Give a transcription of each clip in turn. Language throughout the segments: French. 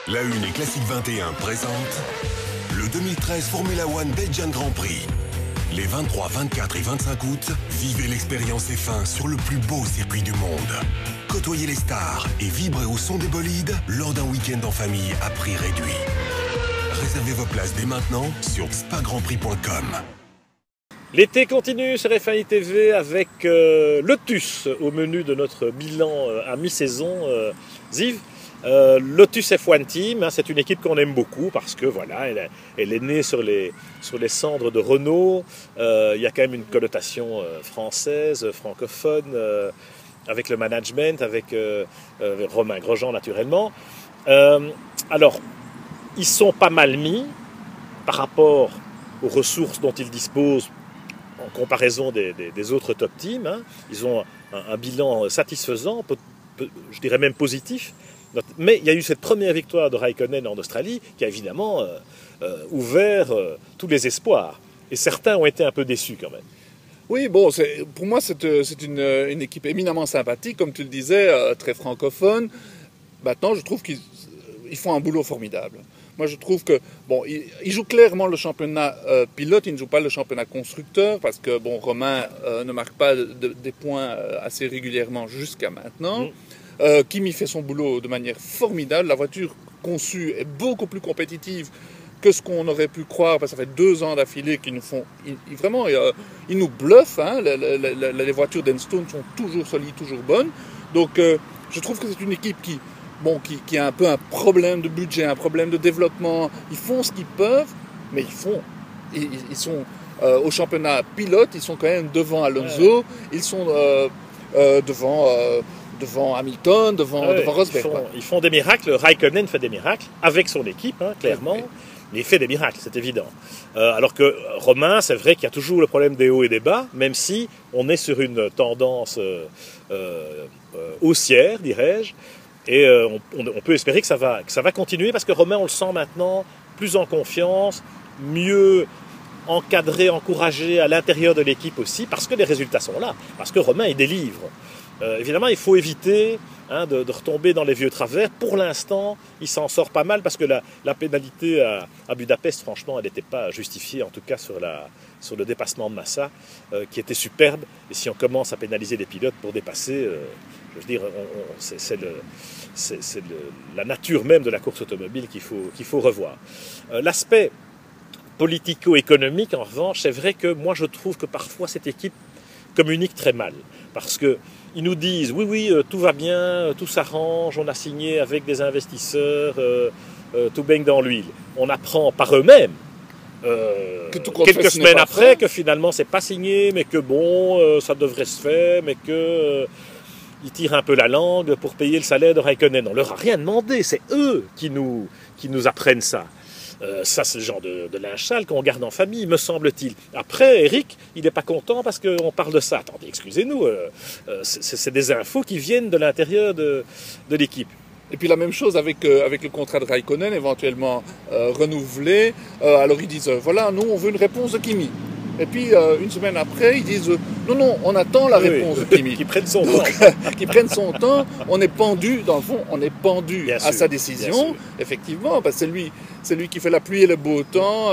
La Une et Classique 21 présente le 2013 Formula One Belgian Grand Prix. Les 23, 24 et 25 août, vivez l'expérience F1 sur le plus beau circuit du monde. Côtoyez les stars et vibrez au son des bolides lors d'un week-end en famille à prix réduit. Réservez vos places dès maintenant sur spagrandprix.com. L'été continue sur F1 TV avec Lotus au menu de notre bilan à mi-saison. Ziv, Lotus F1 Team, c'est une équipe qu'on aime beaucoup parce que voilà, elle est née sur les cendres de Renault. Il y a quand même une connotation française, francophone, avec le management, avec Romain Grosjean naturellement. Alors, ils sont pas mal mis par rapport aux ressources dont ils disposent en comparaison des autres top teams. Ils ont un bilan satisfaisant, je dirais même positif. Mais il y a eu cette première victoire de Raikkonen en Australie qui a évidemment ouvert tous les espoirs. Et certains ont été un peu déçus quand même. Oui, bon, pour moi c'est une équipe éminemment sympathique, comme tu le disais, très francophone. Maintenant, je trouve qu'ils font un boulot formidable. Moi, je trouve que, bon, ils jouent clairement le championnat pilote, ils ne jouent pas le championnat constructeur, parce que, bon, Romain ne marque pas des points assez régulièrement jusqu'à maintenant. Kimi fait son boulot de manière formidable. La voiture conçue est beaucoup plus compétitive que ce qu'on aurait pu croire, parce que ça fait 2 ans d'affilée qu'ils nous font... Vraiment, ils nous bluffent. Les voitures d'Enstone sont toujours solides, toujours bonnes. Donc, je trouve que c'est une équipe qui a un peu un problème de budget, un problème de développement. Ils font ce qu'ils peuvent, mais ils sont au championnat pilote, ils sont quand même devant Alonso, ils sont devant Hamilton, devant Rosberg. Ils font des miracles. Raikkonen fait des miracles avec son équipe, clairement. Oui. Mais il fait des miracles, c'est évident. Alors que Romain, c'est vrai qu'il y a toujours le problème des hauts et des bas, même si on est sur une tendance haussière, dirais-je. Et on peut espérer que ça va continuer parce que Romain, on le sent maintenant plus en confiance, mieux encadré, encouragé à l'intérieur de l'équipe aussi, parce que les résultats sont là, parce que Romain, il délivre. Évidemment, il faut éviter de retomber dans les vieux travers. Pour l'instant, il s'en sort pas mal parce que la pénalité à Budapest, franchement, elle n'était pas justifiée, en tout cas sur le dépassement de Massa, qui était superbe. Et si on commence à pénaliser les pilotes pour dépasser, je veux dire, c'est la nature même de la course automobile qu'il faut revoir. L'aspect politico-économique, en revanche, c'est vrai que moi je trouve que parfois cette équipe communique très mal. Parce qu'ils nous disent, oui, tout va bien, tout s'arrange, on a signé avec des investisseurs, tout baigne dans l'huile. On apprend par eux-mêmes, quelques semaines après, que finalement c'est pas signé, mais que bon, ça devrait se faire, mais que... ils tirent un peu la langue pour payer le salaire de Raikkonen. On leur a rien demandé, c'est eux qui nous apprennent ça. Ça, c'est le genre de linge sale qu'on garde en famille, me semble-t-il. Après, Eric, il n'est pas content parce qu'on parle de ça. Attendez, excusez-nous, c'est des infos qui viennent de l'intérieur de l'équipe. Et puis la même chose avec le contrat de Raikkonen, éventuellement renouvelé. Alors ils disent, voilà, nous, on veut une réponse de Kimi. Et puis, une semaine après, ils disent non, on attend la réponse de Kimi. Qui prenne son temps. Qui prenne son temps. On est pendu, dans le fond, on est pendu à sa décision. Effectivement, parce que c'est lui qui fait la pluie et le beau temps.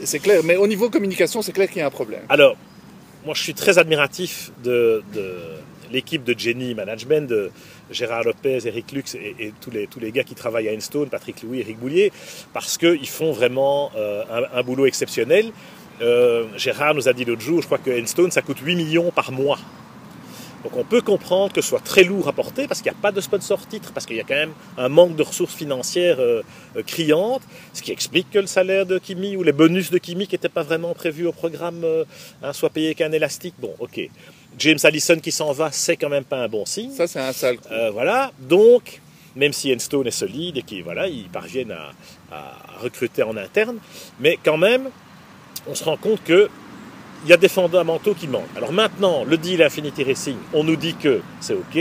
C'est clair. Mais au niveau communication, c'est clair qu'il y a un problème. Alors, moi, je suis très admiratif de l'équipe de Jenny Management, de Gérard Lopez, Eric Lux et tous les gars qui travaillent à Enstone, Patrick Louis, Eric Boulier, parce qu'ils font vraiment un boulot exceptionnel. Gérard nous a dit l'autre jour, je crois que Enstone, ça coûte 8 millions par mois. Donc on peut comprendre que ce soit très lourd à porter parce qu'il n'y a pas de sponsor titre, parce qu'il y a quand même un manque de ressources financières criantes, ce qui explique que le salaire de Kimi ou les bonus de Kimi qui n'étaient pas vraiment prévus au programme soient payés qu'un élastique. Bon, ok. James Allison qui s'en va, c'est quand même pas un bon signe. Ça, c'est un sale coup. Voilà, donc, même si Enstone est solide et qu'ils parviennent à recruter en interne, mais quand même, on se rend compte que il y a des fondamentaux qui manquent. Alors maintenant, le deal Infinity Racing, on nous dit que c'est OK.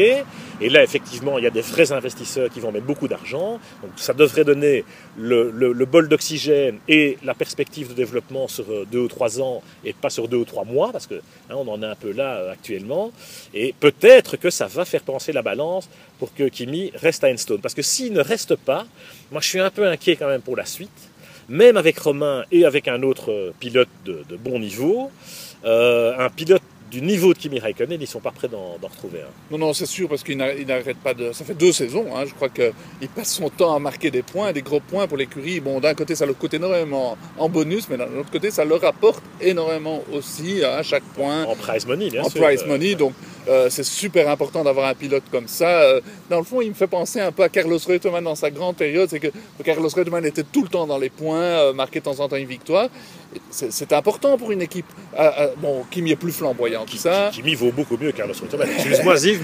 Et là, effectivement, il y a des vrais investisseurs qui vont mettre beaucoup d'argent. Donc ça devrait donner le bol d'oxygène et la perspective de développement sur 2 ou 3 ans et pas sur 2 ou 3 mois, parce que on en est un peu là actuellement. Et peut-être que ça va faire pencher la balance pour que Kimi reste à Enstone. Parce que s'il ne reste pas, moi je suis un peu inquiet quand même pour la suite. Même avec Romain et avec un autre pilote de bon niveau, un pilote du niveau de Kimi Räikkönen, ils ne sont pas prêts d'en retrouver un. Non, c'est sûr, parce qu'il n'arrête pas de... Ça fait 2 saisons, je crois qu'il passe son temps à marquer des points, des gros points pour l'écurie. Bon, d'un côté, ça le coûte énormément en bonus, mais d'un autre côté, ça leur rapporte énormément aussi à chaque point. En prize money, bien sûr. En prize money, donc c'est super important d'avoir un pilote comme ça. Dans le fond, il me fait penser un peu à Carlos Reutemann dans sa grande période. C'est que Carlos Reutemann était tout le temps dans les points, marquait de temps en temps une victoire. C'est important pour une équipe. Bon, Kimi est plus flamboyant que ça. Kimi vaut beaucoup mieux que Carlos Reutemann. Excuse-moi, Ziv,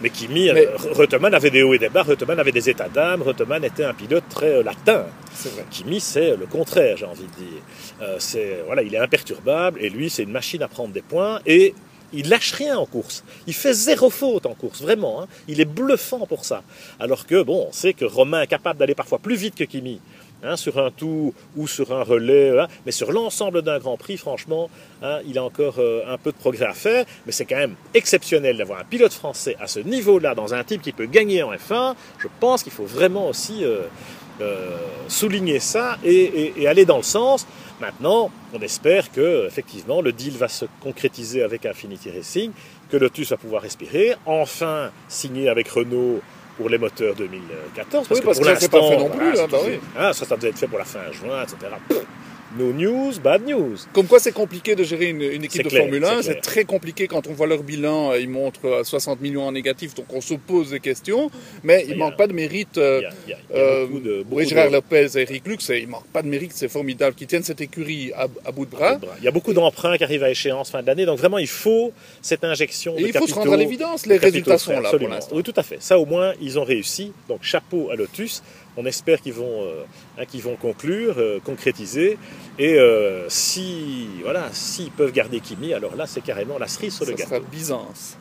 mais Kimi, Reutemann avait des hauts et des bas, Reutemann avait des états d'âme, Reutemann était un pilote très latin. C'est vrai. Kimi, c'est le contraire, j'ai envie de dire. Voilà, il est imperturbable et lui, c'est une machine à prendre des points et il lâche rien en course. Il fait 0 faute en course, vraiment. Hein. Il est bluffant pour ça. Alors que, bon, on sait que Romain est capable d'aller parfois plus vite que Kimi. Sur un tour ou sur un relais, mais sur l'ensemble d'un Grand Prix, franchement, il a encore un peu de progrès à faire, mais c'est quand même exceptionnel d'avoir un pilote français à ce niveau-là, dans un type qui peut gagner en F1. Je pense qu'il faut vraiment aussi souligner ça et aller dans le sens. Maintenant, on espère que effectivement le deal va se concrétiser avec Infinity Racing, que Lotus va pouvoir respirer, enfin signer avec Renault pour les moteurs 2014. Parce que ça, c'est pas fait non plus. Ça devait être fait pour la fin juin, etc. No news, bad news. Comme quoi c'est compliqué de gérer une équipe de Formule 1. C'est clair. très compliqué quand on voit leur bilan. Ils montrent 60 millions en négatif, donc on se pose des questions. Mais il ne manque pas de mérite. Il y a beaucoup Gérard Lopez et Eric Lux, il ne manque pas de mérite. C'est formidable qu'ils tiennent cette écurie à bout de bras. Il y a beaucoup d'emprunts qui arrivent à échéance fin de l'année. Donc vraiment, il faut cette injection de capitaux. Il faut se rendre à l'évidence. Les résultats sont là pour l'instant. Oui, tout à fait. Ça, au moins, ils ont réussi. Donc chapeau à Lotus. On espère qu'ils vont conclure, concrétiser. Et s'ils peuvent garder Kimi, alors là, c'est carrément la cerise sur le gâteau. Ça sera Byzance.